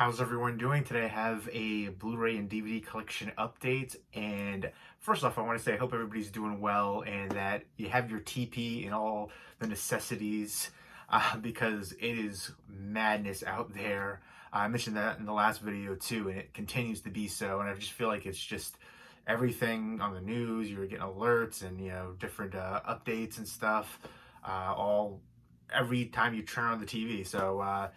How's everyone doing today? I have a Blu-ray and DVD collection update. And first off, I want to say I hope everybody's doing well and that you have your TP and all the necessities because it is madness out there. I mentioned that in the last video too, and it continues to be so. And I just feel like it's just everything on the news. You're getting alerts and different updates and stuff, all every time you turn on the TV. So,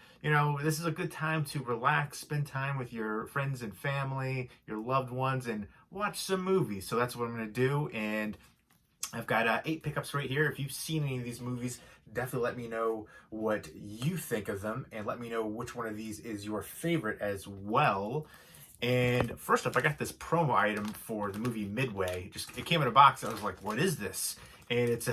this is a good time to relax, spend time with your friends and family, your loved ones, and watch some movies. So that's what I'm going to do. And I've got 8 pickups right here. If you've seen any of these movies, definitely let me know what you think of them and let me know which one of these is your favorite as well. And first up, I got this promo item for the movie Midway. It came in a box. I was like, what is this? And it's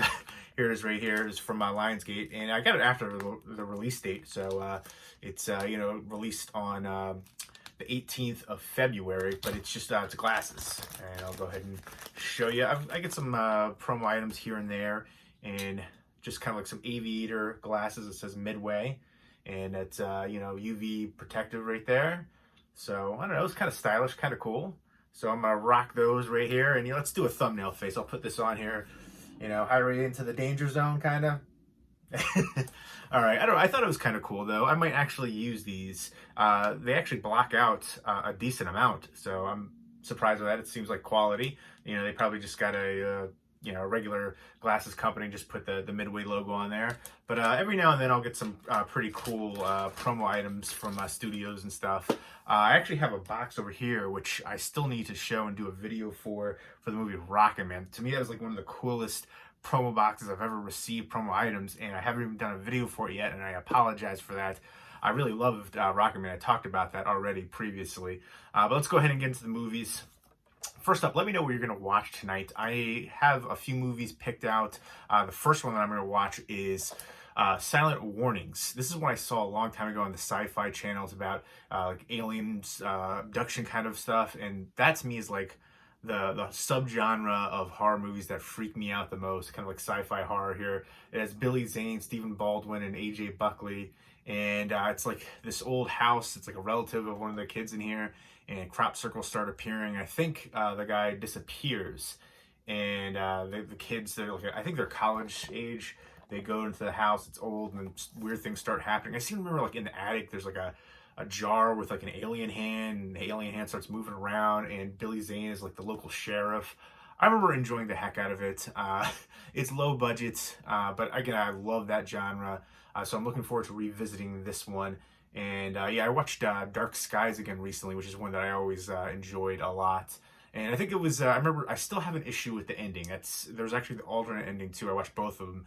here it is right here. It's from Lionsgate, and I got it after the release date. So it's released on the 18th of February, but it's just it's glasses, and I'll go ahead and show you. I get some promo items here and there, and just kind of like some aviator glasses. It says Midway, and it's UV protective right there. So I don't know, it's kind of stylish, kind of cool. So I'm gonna rock those right here, and let's do a thumbnail face. I'll put this on here. Highway into the danger zone, kind of. All right, I thought it was kind of cool, though. I might actually use these. They actually block out a decent amount, so I'm surprised with that. It seems like quality. They probably just got a regular glasses company, just put the Midway logo on there. But every now and then I'll get some pretty cool promo items from studios and stuff. I actually have a box over here, which I still need to show and do a video for the movie Rocket Man. To me, that was like one of the coolest promo boxes I've ever received, promo items, and I haven't even done a video for it yet, and I apologize for that. I really loved Rocket Man. I talked about that already previously. But let's go ahead and get into the movies. First up, let me know what you're going to watch tonight. I have a few movies picked out. The first one that I'm going to watch is Silent Warnings. This is one I saw a long time ago on the Sci-Fi Channel. It's about like aliens, abduction kind of stuff, and that to me is like the subgenre of horror movies that freak me out the most, kind of like sci-fi horror here. It has Billy Zane, Stephen Baldwin, and AJ Buckley, and it's like this old house. It's like a relative of one of the kids in here, and crop circles start appearing. I think the guy disappears, and the kids, I think they're college age. They go into the house, it's old, and weird things start happening. I seem to remember like in the attic, there's like a jar with like an alien hand, and the alien hand starts moving around, and Billy Zane is like the local sheriff. I remember enjoying the heck out of it. It's low budget, but again, I love that genre. So I'm looking forward to revisiting this one. And I watched Dark Skies again recently, which is one that I always enjoyed a lot. And I think it was, I remember, I still have an issue with the ending. There's actually the alternate ending too. I watched both of them.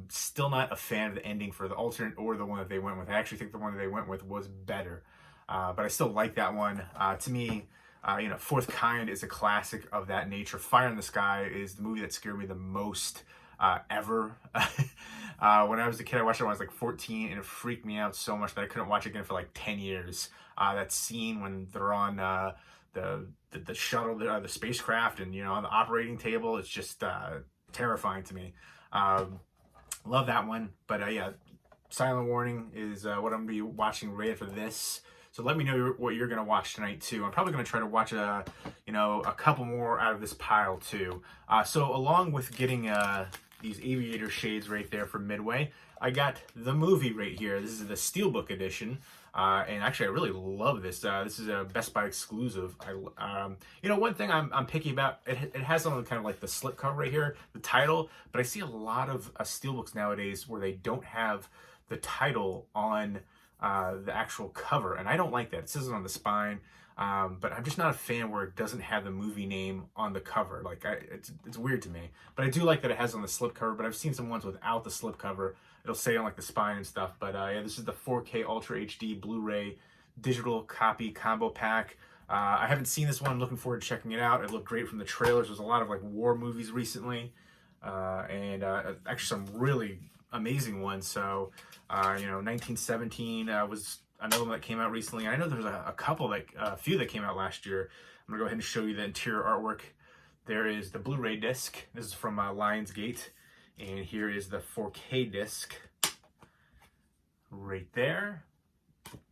Still not a fan of the ending for the alternate or the one that they went with. I actually think the one that they went with was better. But I still like that one. To me, Fourth Kind is a classic of that nature. Fire in the Sky is the movie that scared me the most ever. When I was a kid, I watched it when I was like 14, and it freaked me out so much that I couldn't watch it again for like 10 years. That scene when they're on the shuttle, the spacecraft, and on the operating table, it's just terrifying to me. Love that one. But Silent Warning is what I'm going to be watching right after this. So let me know what you're going to watch tonight too. I'm probably going to try to watch a couple more out of this pile too. So along with getting these aviator shades right there from Midway, I got the movie right here. This is the Steelbook edition. And actually, I really love this. This is a Best Buy exclusive. One thing I'm picky about, it has on kind of like the slip cover right here, the title, but I see a lot of Steelbooks nowadays where they don't have the title on the actual cover, and I don't like that. It says it on the spine, but I'm just not a fan where it doesn't have the movie name on the cover. Like, it's weird to me. But I do like that it has on the slip cover, but I've seen some ones without the slip cover. It'll say on like the spine and stuff. But this is the 4K Ultra HD Blu-ray digital copy combo pack. I haven't seen this one. I'm looking forward to checking it out. It looked great from the trailers. There's a lot of like war movies recently, and actually some really amazing ones. So 1917 was another one that came out recently. I know there's a few that came out last year. I'm gonna go ahead and show you the interior artwork. There is the Blu-ray disc. This is from Lionsgate. And here is the 4K disc right there.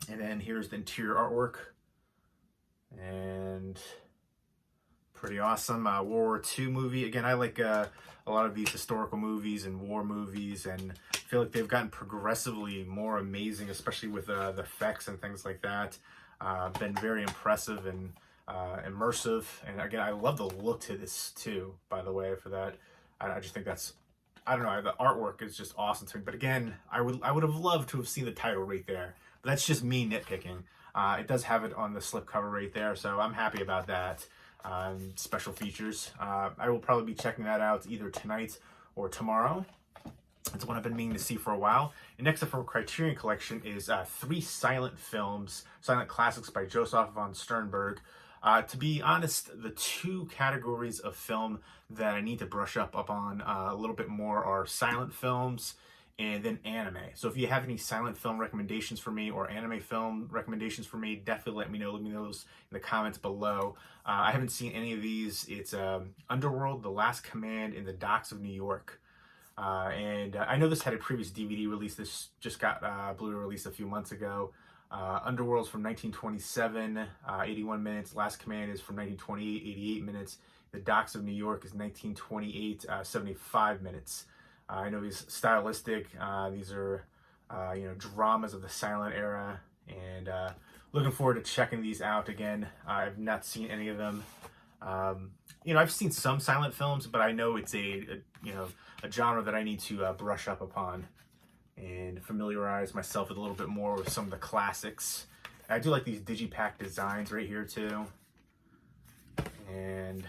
And then here's the interior artwork. And pretty awesome. World War II movie. Again, I like a lot of these historical movies and war movies, and I feel like they've gotten progressively more amazing, especially with the effects and things like that. Been very impressive and immersive. And again, I love the look to this too, by the way, for that. I just think that's, I don't know, the artwork is just awesome to me. But again, I would have loved to have seen the title right there. But that's just me nitpicking. It does have it on the slipcover right there, so I'm happy about that. Special features. I will probably be checking that out either tonight or tomorrow. It's one I've been meaning to see for a while. And next up from Criterion Collection is 3 silent films, silent classics by Joseph von Sternberg. To be honest, the 2 categories of film that I need to brush up on a little bit more are silent films and then anime. So if you have any silent film recommendations for me or anime film recommendations for me, definitely let me know. Leave me those in the comments below. I haven't seen any of these. It's Underworld, The Last Command, in the Docks of New York. And I know this had a previous DVD release. This just got Blu-ray released a few months ago. Underworld's from 1927, 81 minutes. Last Command is from 1928, 88 minutes. The Docks of New York is 1928, 75 minutes. I know these stylistic. These are, dramas of the silent era, and looking forward to checking these out again. I've not seen any of them. I've seen some silent films, but I know it's a genre that I need to brush up upon and familiarize myself with a little bit more with some of the classics. I do like these digipack designs right here too, and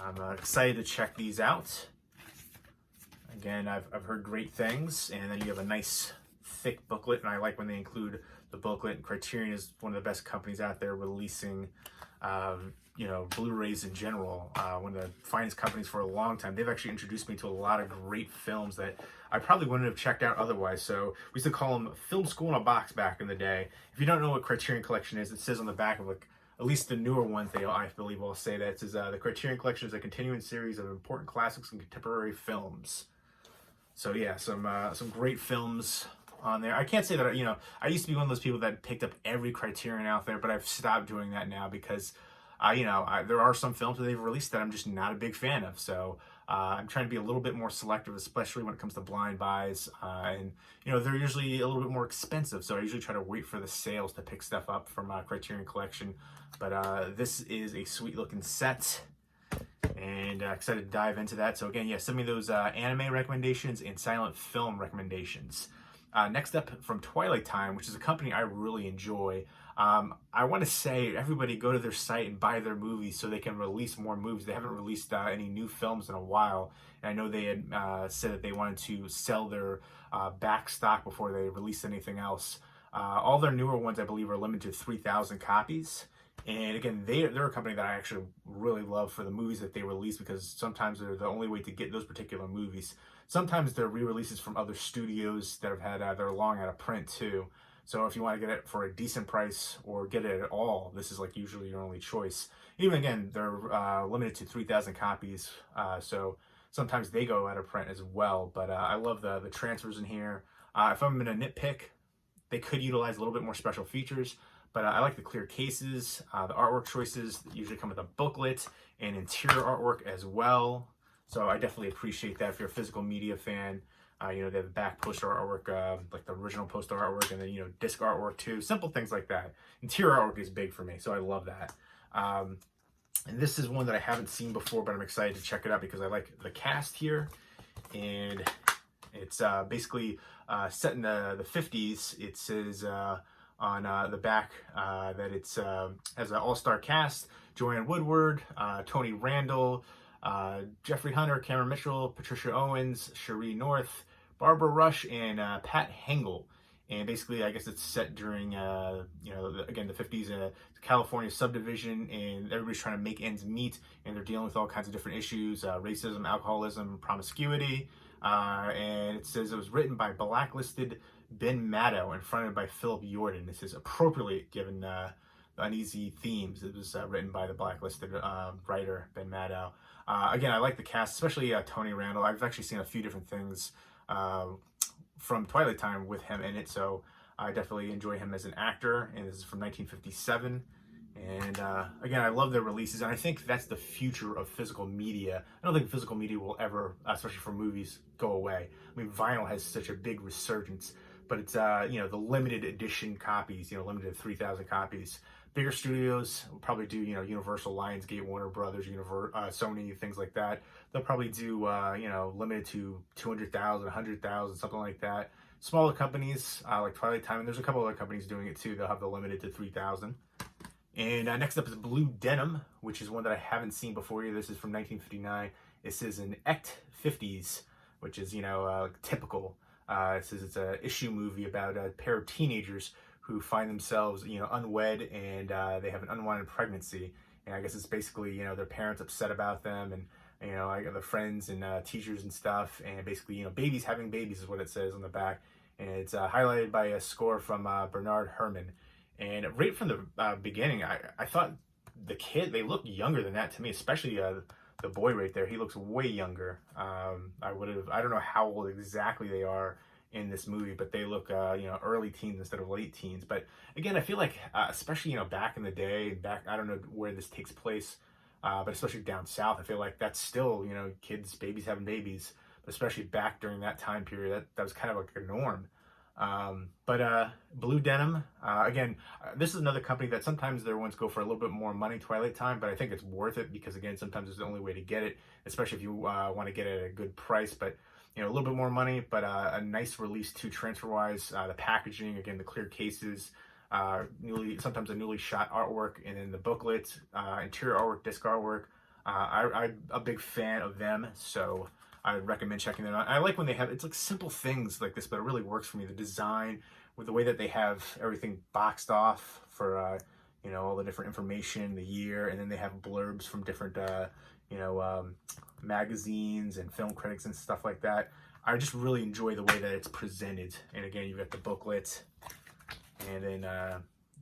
I'm excited to check these out. Again, I've heard great things, and then you have a nice thick booklet, and I like when they include the booklet. Criterion is one of the best companies out there releasing Blu-rays in general. One of the finest companies for a long time. They've actually introduced me to a lot of great films that I probably wouldn't have checked out otherwise. So we used to call them Film School in a Box back in the day. If you don't know what Criterion Collection is, it says on the back of at least the newer ones, I believe will say that. It says the Criterion Collection is a continuing series of important classics and contemporary films. So yeah, some great films on there. I can't say that, I used to be one of those people that picked up every Criterion out there, but I've stopped doing that now because there are some films that they've released that I'm just not a big fan of. So I'm trying to be a little bit more selective, especially when it comes to blind buys. And they're usually a little bit more expensive. So I usually try to wait for the sales to pick stuff up from Criterion Collection. But this is a sweet looking set, and excited to dive into that. So again, yeah, send me those anime recommendations and silent film recommendations. Next up from Twilight Time, which is a company I really enjoy. I want to say everybody go to their site and buy their movies so they can release more movies. They haven't released any new films in a while, and I know they had said that they wanted to sell their back stock before they release anything else. All their newer ones, I believe, are limited to 3,000 copies. And again, they're a company that I actually really love for the movies that they release, because sometimes they're the only way to get those particular movies. Sometimes they're re-releases from other studios that have had they're long out of print too. So if you want to get it for a decent price or get it at all, this is usually your only choice. Even again, they're limited to 3,000 copies, so sometimes they go out of print as well. But I love the transfers in here. If I'm going to nitpick, they could utilize a little bit more special features. But I like the clear cases, the artwork choices that usually come with a booklet and interior artwork as well. So I definitely appreciate that if you're a physical media fan. They have the back poster artwork, like the original poster artwork, and then, disc artwork too. Simple things like that. Interior artwork is big for me, so I love that. And this is one that I haven't seen before, but I'm excited to check it out because I like the cast here. And it's basically set in the 50s. It says on the back that it's has an all-star cast: Joanne Woodward, Tony Randall, Jeffrey Hunter, Cameron Mitchell, Patricia Owens, Cherie North, Barbara Rush, and Pat Hengel. And basically, I guess it's set during, again, the 50s, California subdivision, and everybody's trying to make ends meet, and they're dealing with all kinds of different issues, racism, alcoholism, promiscuity. And it says it was written by blacklisted Ben Maddow and fronted by Philip Yordan. This is appropriately given the uneasy themes. It was written by the blacklisted writer Ben Maddow. Again, I like the cast, especially Tony Randall. I've actually seen a few different things from Twilight Time with him in it, so I definitely enjoy him as an actor, and this is from 1957. And again, I love their releases, and I think that's the future of physical media. I don't think physical media will ever, especially for movies, go away. I mean, vinyl has such a big resurgence, but it's, the limited edition copies, limited 3,000 copies. Bigger studios will probably do, Universal, Lionsgate, Warner Brothers, Sony, things like that. They'll probably do, limited to 200,000, 100,000, something like that. Smaller companies like Twilight Time, and there's a couple other companies doing it too. They'll have the limited to 3,000. And next up is Blue Denim, which is one that I haven't seen before either. This is from 1959. This is an Echt 50s, which is, typical. It says it's an issue movie about a pair of teenagers who find themselves, unwed, and they have an unwanted pregnancy. And I guess it's basically, their parents upset about them, and, I got their friends and teachers and stuff. And basically, babies having babies is what it says on the back. And it's highlighted by a score from Bernard Herrmann. And right from the beginning, I thought they look younger than that to me, especially the boy right there. He looks way younger. I don't know how old exactly they are in this movie, but they look, early teens instead of late teens. But again, I feel like, especially, back in the day, I don't know where this takes place, but especially down south, I feel like that's still, babies having babies, but especially back during that time period, that was kind of like a norm. But Blue Denim, again, this is another company that sometimes their ones go for a little bit more money, Twilight Time, but I think it's worth it because, again, sometimes it's the only way to get it, especially if you want to get it at a good price. But, a little bit more money, but a nice release too, transfer-wise. The packaging, again, the clear cases, sometimes a newly shot artwork, and then the booklet, interior artwork, disc artwork. I'm a big fan of them, so I would recommend checking them out. I like when they have, it's like simple things like this, but it really works for me. The design, with the way that they have everything boxed off for, all the different information, the year, and then they have blurbs from different, magazines and film critics and stuff like that. I just really enjoy the way that it's presented. And again, you've got the booklet, and then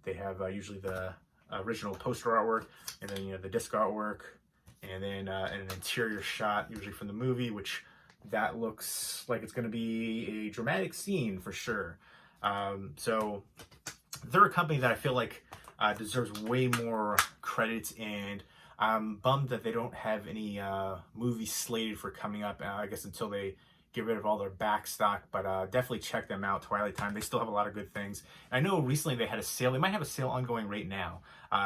they have usually the original poster artwork, and then, the disc artwork, and then an interior shot, usually from the movie, which that looks like it's going to be a dramatic scene for sure. So they're a company that I feel like deserves way more credit, and I'm bummed that they don't have any movies slated for coming up, I guess, until they get rid of all their back stock, but definitely check them out, Twilight Time. They still have a lot of good things. I know recently they had a sale. They might have a sale ongoing right now.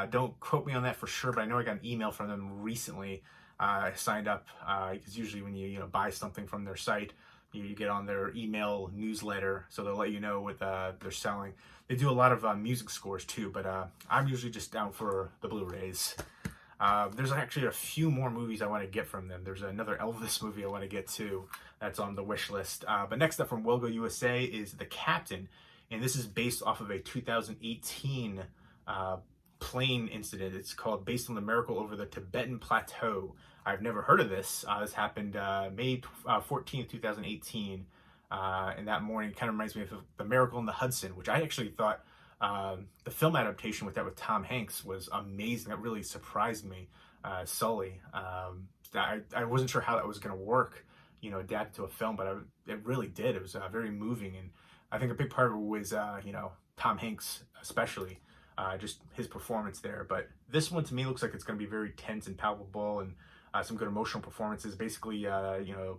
Don't quote me on that for sure, but I know I got an email from them recently. I signed up, because usually when you buy something from their site, you get on their email newsletter, so they'll let you know what they're selling. They do a lot of music scores too, but I'm usually just down for the Blu-rays. There's actually a few more movies I want to get from them. There's another Elvis movie I want to get too. That's on the wish list. But next up from Wilgo USA is The Captain. And this is based off of a 2018 plane incident. It's called Based on the Miracle Over the Tibetan Plateau. I've never heard of this. This happened May 14th, 2018. And that morning kind of reminds me of The Miracle in the Hudson, which I actually thought the film adaptation with Tom Hanks was amazing. That really surprised me. Sully. I wasn't sure how that was going to work, adapted to a film, but it really did. It was very moving, and I think a big part of it was, Tom Hanks, especially, just his performance there. But this one to me looks like it's going to be very tense and palpable, and some good emotional performances. Basically, the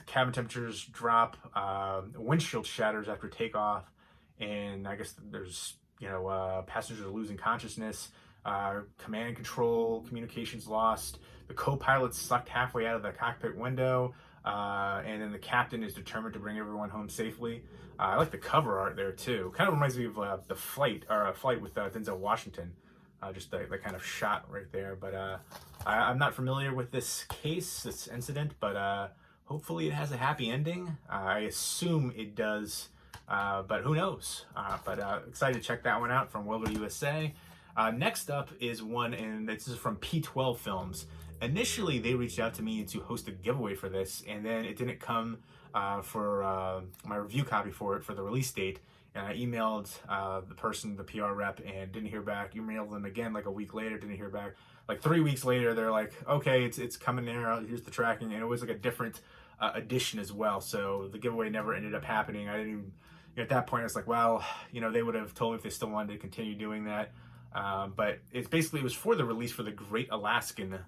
cabin temperatures drop, windshield shatters after takeoff, and I guess there's, passengers are losing consciousness, command and control, communications lost, the co-pilot's sucked halfway out of the cockpit window, and then the captain is determined to bring everyone home safely. I like the cover art there too. Kind of reminds me of The Flight, or A Flight with Denzel Washington. Just the kind of shot right there. But I'm not familiar with this incident, but hopefully it has a happy ending. I assume it does. But who knows? But excited to check that one out from Wilgo USA. Next up is one, and this is from P12 Films. Initially, they reached out to me to host a giveaway for this, and then it didn't come for my review copy for it for the release date. And I emailed the person, the PR rep, and didn't hear back. Emailed them again like a week later, didn't hear back. Like 3 weeks later, they're like, okay, it's coming there. Here's the tracking. And it was like a different edition as well. So the giveaway never ended up happening. I didn't even, at that point I was like, well, they would have told me if they still wanted to continue doing that. But it was for the release for the Great Alaskan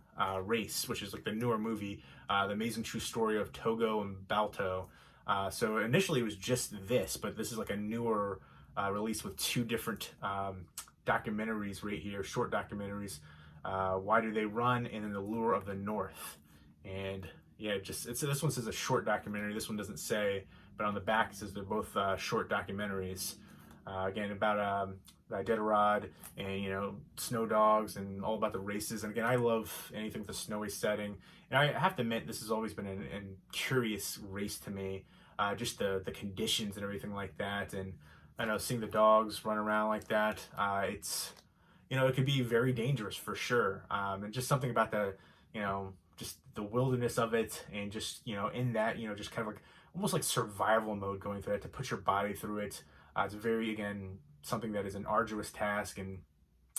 Race, which is like the newer movie, The Amazing True Story of Togo and Balto. So initially it was just this, but this is like a newer release with two different documentaries right here, short documentaries. Why Do They Run? And then The Lure of the North. And yeah, this one says a short documentary. This one doesn't say, but on the back it says they're both short documentaries. Again, about Iditarod and snow dogs and all about the races. And again, I love anything with a snowy setting. And I have to admit, this has always been a curious race to me. Just the conditions and everything like that. And I know seeing the dogs run around like that, it's it could be very dangerous for sure. And just something about the just the wilderness of it, and just in that just kind of like almost like survival mode going through it, to put your body through it. It's very, again, something that is an arduous task, and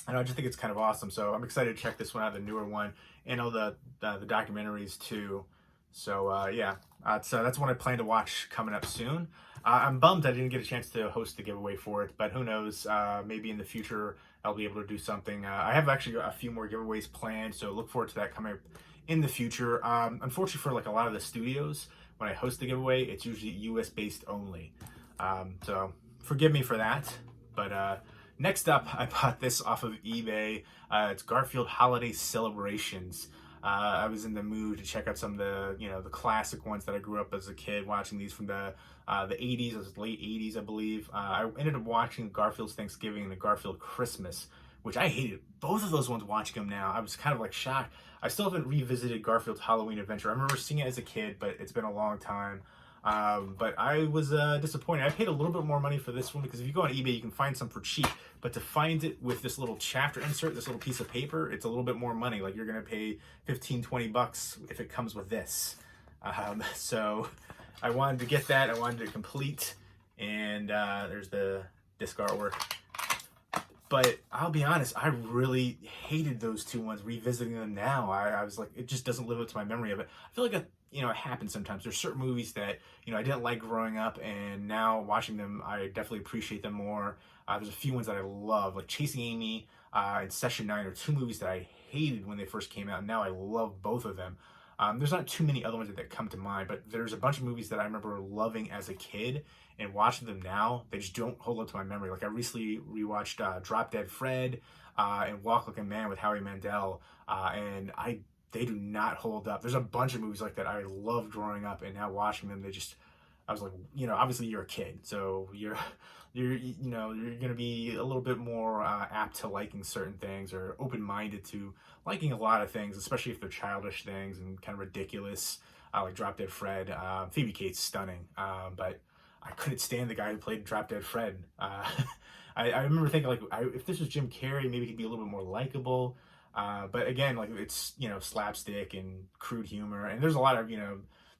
I just think it's kind of awesome. So I'm excited to check this one out, the newer one, and all the documentaries too. So yeah, that's one I plan to watch coming up soon. I'm bummed I didn't get a chance to host the giveaway for it, but who knows? Maybe in the future I'll be able to do something. I have actually a few more giveaways planned, so look forward to that coming up in the future. Unfortunately, for like a lot of the studios, when I host the giveaway, it's usually US based only. So forgive me for that. But next up, I bought this off of eBay. It's Garfield Holiday Celebrations. I was in the mood to check out some of the the classic ones that I grew up as a kid watching these from the 80s, it was late 80s, I believe. I ended up watching Garfield's Thanksgiving and the Garfield Christmas, which I hated both of those ones. Watching them now, I was kind of like shocked. I still haven't revisited Garfield's Halloween Adventure. I remember seeing it as a kid, but it's been a long time. But I was disappointed. I paid a little bit more money for this one because if you go on eBay, you can find some for cheap. But to find it with this little chapter insert, this little piece of paper, it's a little bit more money. Like you're going to pay $15-20 if it comes with this. So I wanted to get that. I wanted to complete. And there's the disc artwork. But I'll be honest, I really hated those two ones. Revisiting them now, I was like, it just doesn't live up to my memory of it. I feel like it happens sometimes. There's certain movies that I didn't like growing up, and now watching them, I definitely appreciate them more. There's a few ones that I love, like Chasing Amy and Session 9 are two movies that I hated when they first came out, and now I love both of them. There's not too many other ones that come to mind, but there's a bunch of movies that I remember loving as a kid, and watching them now, they just don't hold up to my memory. Like I recently rewatched Drop Dead Fred and Walk Like a Man with Howie Mandel, and they do not hold up. There's a bunch of movies like that I loved growing up, and now watching them, I was like, obviously you're a kid, so you're gonna be a little bit more apt to liking certain things, or open-minded to liking a lot of things, especially if they're childish things and kind of ridiculous, like Drop Dead Fred. Phoebe Cates stunning, but I couldn't stand the guy who played Drop Dead Fred. I remember thinking, like, if this was Jim Carrey, maybe he'd be a little bit more likable. But again, like, it's slapstick and crude humor, and there's a lot of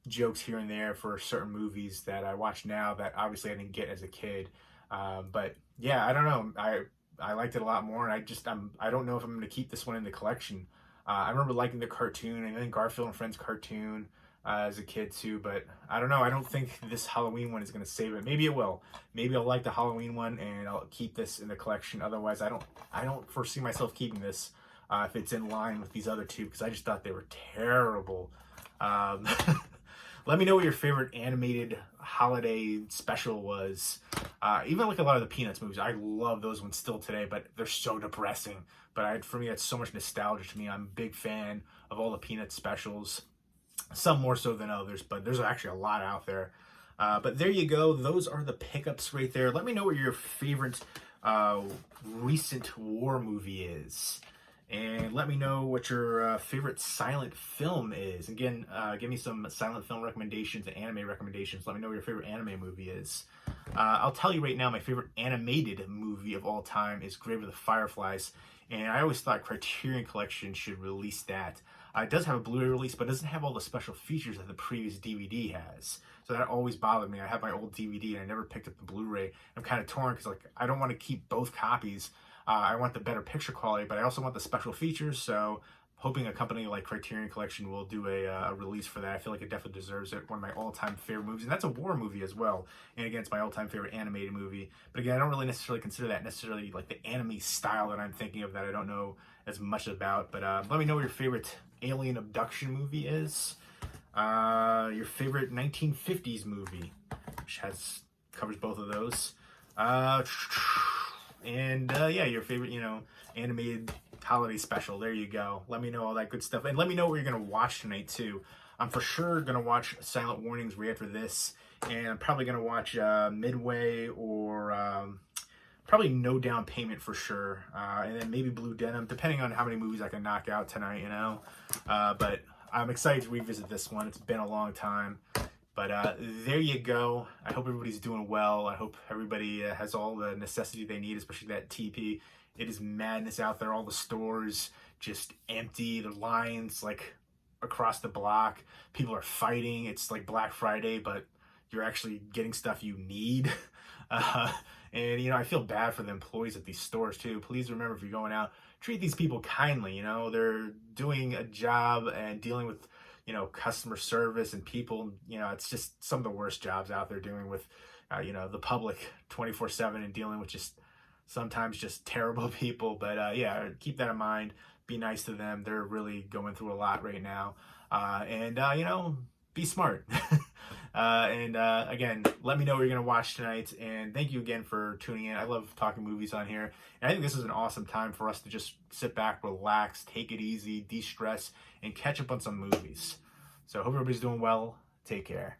jokes here and there for certain movies that I watch now that obviously I didn't get as a kid. But yeah, I don't know. I liked it a lot more, and I don't know if I'm going to keep this one in the collection. I remember liking the cartoon, and I think Garfield and Friends cartoon as a kid too, but I don't know. I don't think this Halloween one is going to save it. Maybe it will. Maybe I'll like the Halloween one and I'll keep this in the collection. Otherwise, I don't foresee myself keeping this if it's in line with these other two, because I just thought they were terrible. Let me know what your favorite animated holiday special was. Even like a lot of the Peanuts movies, I love those ones still today, but they're so depressing. But for me, that's so much nostalgia to me. I'm a big fan of all the Peanuts specials. Some more so than others, but there's actually a lot out there. But there you go. Those are the pickups right there. Let me know what your favorite recent war movie is. And let me know what your favorite silent film is. Again, give me some silent film recommendations and anime recommendations. Let me know what your favorite anime movie is. I'll tell you right now, my favorite animated movie of all time is Grave of the Fireflies. And I always thought Criterion Collection should release that. It does have a Blu-ray release, but it doesn't have all the special features that the previous DVD has. So that always bothered me. I have my old DVD and I never picked up the Blu-ray. I'm kind of torn because I don't want to keep both copies. I want the better picture quality, but I also want the special features. So hoping a company like Criterion Collection will do a release for that. I feel like it definitely deserves it. One of my all-time favorite movies, and that's a war movie as well. And again, it's my all-time favorite animated movie. But again, I don't really necessarily consider that necessarily like the anime style that I'm thinking of, that I don't know as much about. But let me know what your favorite alien abduction movie is. Your favorite 1950s movie, which covers both of those. Yeah, your favorite, animated holiday special. There you go. Let me know all that good stuff. And let me know what you're going to watch tonight, too. I'm for sure going to watch Silent Warnings right after this. And I'm probably going to watch Midway, or probably No Down Payment for sure. And then maybe Blue Denim, depending on how many movies I can knock out tonight, But I'm excited to revisit this one. It's been a long time. But there you go. I hope everybody's doing well. I hope everybody has all the necessity they need, especially that TP. It is madness out there. All the stores just empty. The lines like across the block. People are fighting. It's like Black Friday, but you're actually getting stuff you need. And I feel bad for the employees at these stores too. Please remember, if you're going out, treat these people kindly. They're doing a job and dealing with customer service and people. It's just some of the worst jobs out there, dealing with the public 24/7 and dealing with sometimes just terrible people. But yeah, keep that in mind. Be nice to them. They're really going through a lot right now. And be smart. Again, let me know what you're going to watch tonight. And thank you again for tuning in. I love talking movies on here. And I think this is an awesome time for us to just sit back, relax, take it easy, de-stress, and catch up on some movies. So I hope everybody's doing well. Take care.